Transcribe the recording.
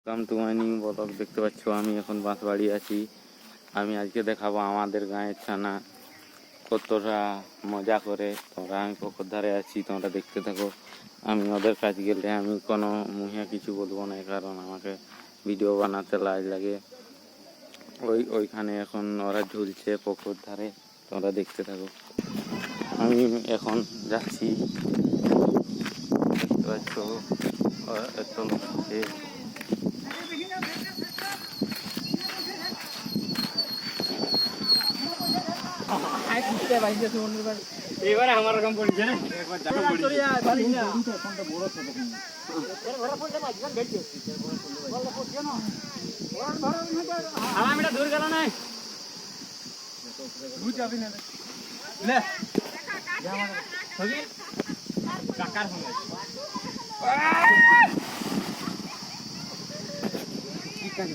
Welcome to my new blog. দেখতে পাচ্ছ আমি এখন বাঁশবাড়ি আছি। আমি আজকে দেখাবো আমাদের গাঁয়ের ছানা কতটা মজা করে। তোমরা আমি পুকুর ধারে আছি, তোমরা দেখতে থাকো। আমি ওদের কাজ গেলে আমি কোনো মুহিয়া কিছু বলবো না, কারণ আমাকে ভিডিও বানাতে লাজ লাগে। ওইখানে এখন ওরা ঝুলছে পুকুর ধারে, তোমরা দেখতে থাকো। আমি এখন যাচ্ছি, দেখতে পাচ্ছ এত লোক আছে। এবারে আমার রকম পড়ছে না, একবার জামা পড়ছে আলামিটা দূর গেল না বুঝ যাবি না লে জামা হবি কাকার সঙ্গে কি কাজ